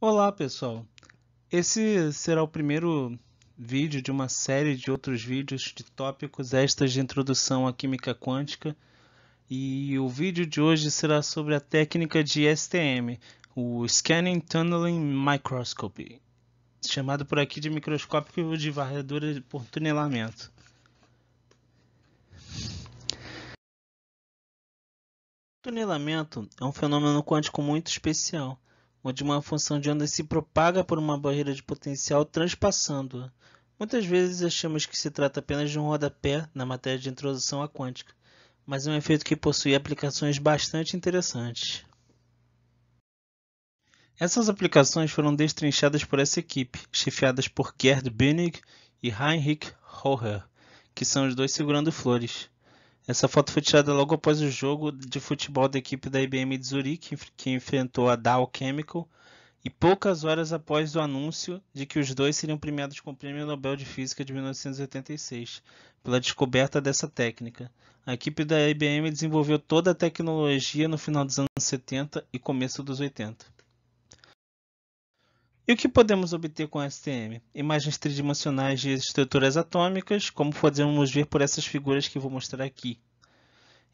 Olá, pessoal. Esse será o primeiro vídeo de uma série de outros vídeos de tópicos extras de introdução à química quântica. E o vídeo de hoje será sobre a técnica de STM, o Scanning Tunneling Microscopy, chamado por aqui de microscópio de varredura por tunelamento. O tunelamento é um fenômeno quântico muito especial, onde uma função de onda se propaga por uma barreira de potencial transpassando-a. Muitas vezes achamos que se trata apenas de um rodapé na matéria de introdução à quântica, mas é um efeito que possui aplicações bastante interessantes. Essas aplicações foram destrinchadas por essa equipe, chefiadas por Gerd Bünig e Heinrich Hoher, que são os dois segurando flores. Essa foto foi tirada logo após o jogo de futebol da equipe da IBM de Zurique, que enfrentou a Dow Chemical, e poucas horas após o anúncio de que os dois seriam premiados com o Prêmio Nobel de Física de 1986, pela descoberta dessa técnica. A equipe da IBM desenvolveu toda a tecnologia no final dos anos 70 e começo dos 80. E o que podemos obter com STM? Imagens tridimensionais de estruturas atômicas, como podemos ver por essas figuras que vou mostrar aqui.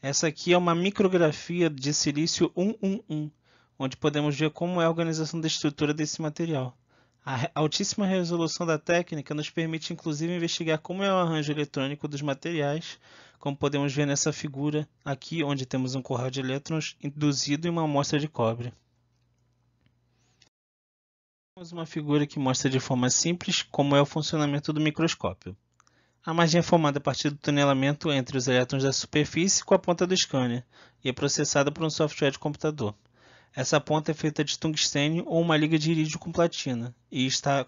Essa aqui é uma micrografia de silício 111, onde podemos ver como é a organização da estrutura desse material. A altíssima resolução da técnica nos permite inclusive investigar como é o arranjo eletrônico dos materiais, como podemos ver nessa figura aqui, onde temos um corral de elétrons induzido em uma amostra de cobre. Temos uma figura que mostra de forma simples como é o funcionamento do microscópio. A imagem é formada a partir do tunelamento entre os elétrons da superfície com a ponta do scanner e é processada por um software de computador. Essa ponta é feita de tungstênio ou uma liga de irídio com platina e está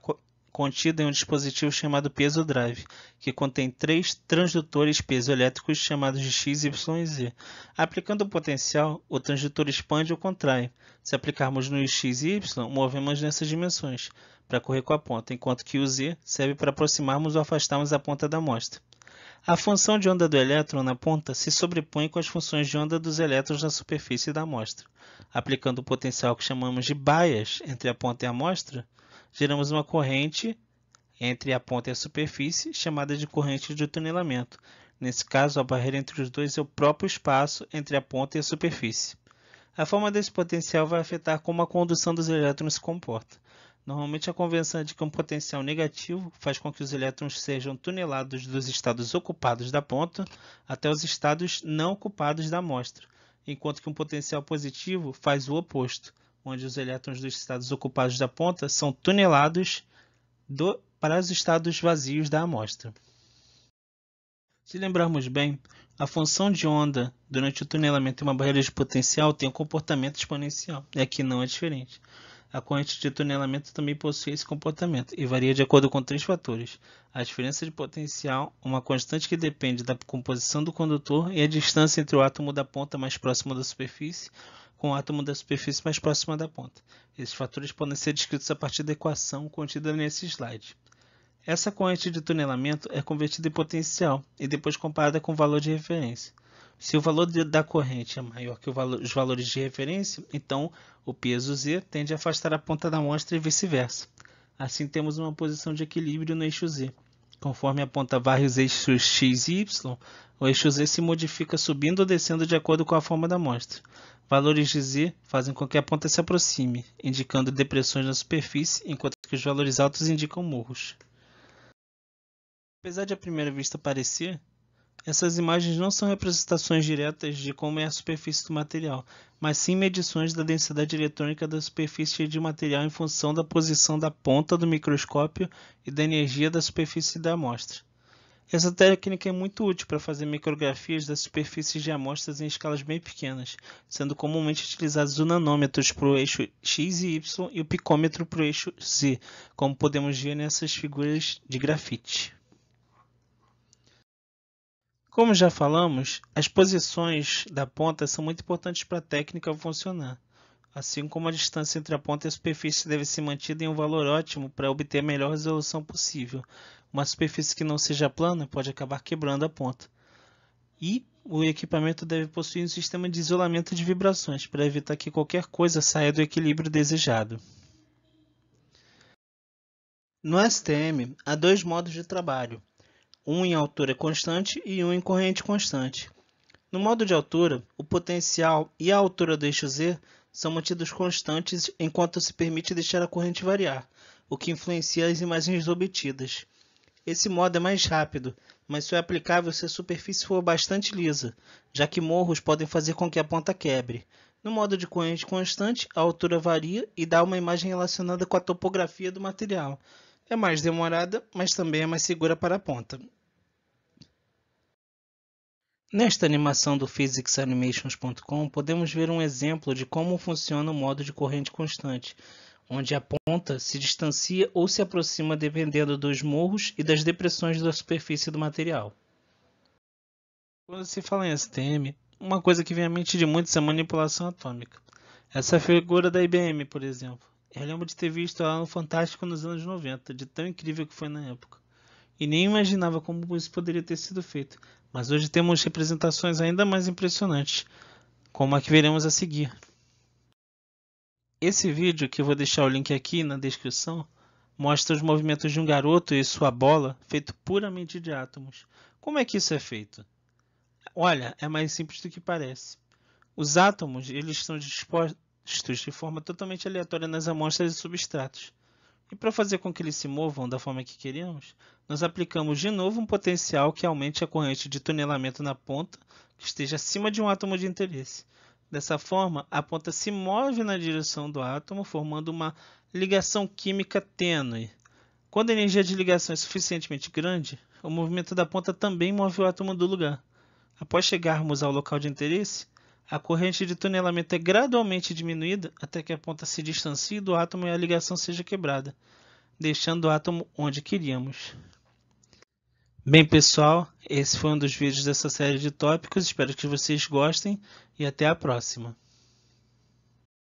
contida em um dispositivo chamado piezo drive, que contém 3 transdutores piezoelétricos chamados de X, Y e Z. Aplicando o potencial, o transdutor expande ou contrai. Se aplicarmos no X e Y, movemos nessas dimensões para correr com a ponta, enquanto que o Z serve para aproximarmos ou afastarmos a ponta da amostra. A função de onda do elétron na ponta se sobrepõe com as funções de onda dos elétrons na superfície da amostra. Aplicando o potencial que chamamos de bias entre a ponta e a amostra, geramos uma corrente entre a ponta e a superfície, chamada de corrente de tunelamento. Nesse caso, a barreira entre os dois é o próprio espaço entre a ponta e a superfície. A forma desse potencial vai afetar como a condução dos elétrons se comporta. Normalmente, a convenção é de que um potencial negativo faz com que os elétrons sejam tunelados dos estados ocupados da ponta até os estados não ocupados da amostra, enquanto que um potencial positivo faz o oposto, onde os elétrons dos estados ocupados da ponta são tunelados para os estados vazios da amostra. Se lembrarmos bem, a função de onda durante o tunelamento em uma barreira de potencial tem um comportamento exponencial, e aqui não é diferente. A corrente de tunelamento também possui esse comportamento e varia de acordo com 3 fatores: a diferença de potencial, uma constante que depende da composição do condutor e a distância entre o átomo da ponta mais próximo da superfície com o átomo da superfície mais próxima da ponta. Esses fatores podem ser descritos a partir da equação contida nesse slide. Essa corrente de tunelamento é convertida em potencial e depois comparada com o valor de referência. Se o valor da corrente é maior que os valores de referência, então o peso Z tende a afastar a ponta da amostra e vice-versa. Assim temos uma posição de equilíbrio no eixo Z. Conforme a ponta varre os eixos X e Y, o eixo Z se modifica subindo ou descendo de acordo com a forma da amostra. Valores de Z fazem com que a ponta se aproxime, indicando depressões na superfície, enquanto que os valores altos indicam morros. Apesar de à primeira vista parecer, essas imagens não são representações diretas de como é a superfície do material, mas sim medições da densidade eletrônica da superfície de material em função da posição da ponta do microscópio e da energia da superfície da amostra. Essa técnica é muito útil para fazer micrografias das superfícies de amostras em escalas bem pequenas, sendo comumente utilizados os nanômetros para o eixo X e Y e o picômetro para o eixo Z, como podemos ver nessas figuras de grafite. Como já falamos, as posições da ponta são muito importantes para a técnica funcionar, assim como a distância entre a ponta e a superfície deve ser mantida em um valor ótimo para obter a melhor resolução possível. Uma superfície que não seja plana pode acabar quebrando a ponta. E o equipamento deve possuir um sistema de isolamento de vibrações para evitar que qualquer coisa saia do equilíbrio desejado. No STM, há dois modos de trabalho, um em altura constante e um em corrente constante. No modo de altura, o potencial e a altura do eixo Z são mantidos constantes enquanto se permite deixar a corrente variar, o que influencia as imagens obtidas. Esse modo é mais rápido, mas só é aplicável se a superfície for bastante lisa, já que morros podem fazer com que a ponta quebre. No modo de corrente constante, a altura varia e dá uma imagem relacionada com a topografia do material. É mais demorada, mas também é mais segura para a ponta. Nesta animação do physicsanimations.com, podemos ver um exemplo de como funciona o modo de corrente constante, onde a ponta se distancia ou se aproxima dependendo dos morros e das depressões da superfície do material. Quando se fala em STM, uma coisa que vem à mente de muitos é a manipulação atômica. Essa figura da IBM, por exemplo. Eu lembro de ter visto ela no Fantástico nos anos 90, de tão incrível que foi na época. E nem imaginava como isso poderia ter sido feito. Mas hoje temos representações ainda mais impressionantes, como a que veremos a seguir. Esse vídeo, que eu vou deixar o link aqui na descrição, mostra os movimentos de um garoto e sua bola feito puramente de átomos. Como é que isso é feito? Olha, é mais simples do que parece. Os átomos eles estão dispostos de forma totalmente aleatória nas amostras e substratos. E para fazer com que eles se movam da forma que queremos, nós aplicamos de novo um potencial que aumente a corrente de tunelamento na ponta que esteja acima de um átomo de interesse. Dessa forma, a ponta se move na direção do átomo, formando uma ligação química tênue. Quando a energia de ligação é suficientemente grande, o movimento da ponta também move o átomo do lugar. Após chegarmos ao local de interesse, a corrente de tunelamento é gradualmente diminuída até que a ponta se distancie do átomo e a ligação seja quebrada, deixando o átomo onde queríamos. Bem, pessoal, esse foi um dos vídeos dessa série de tópicos. Espero que vocês gostem e até a próxima.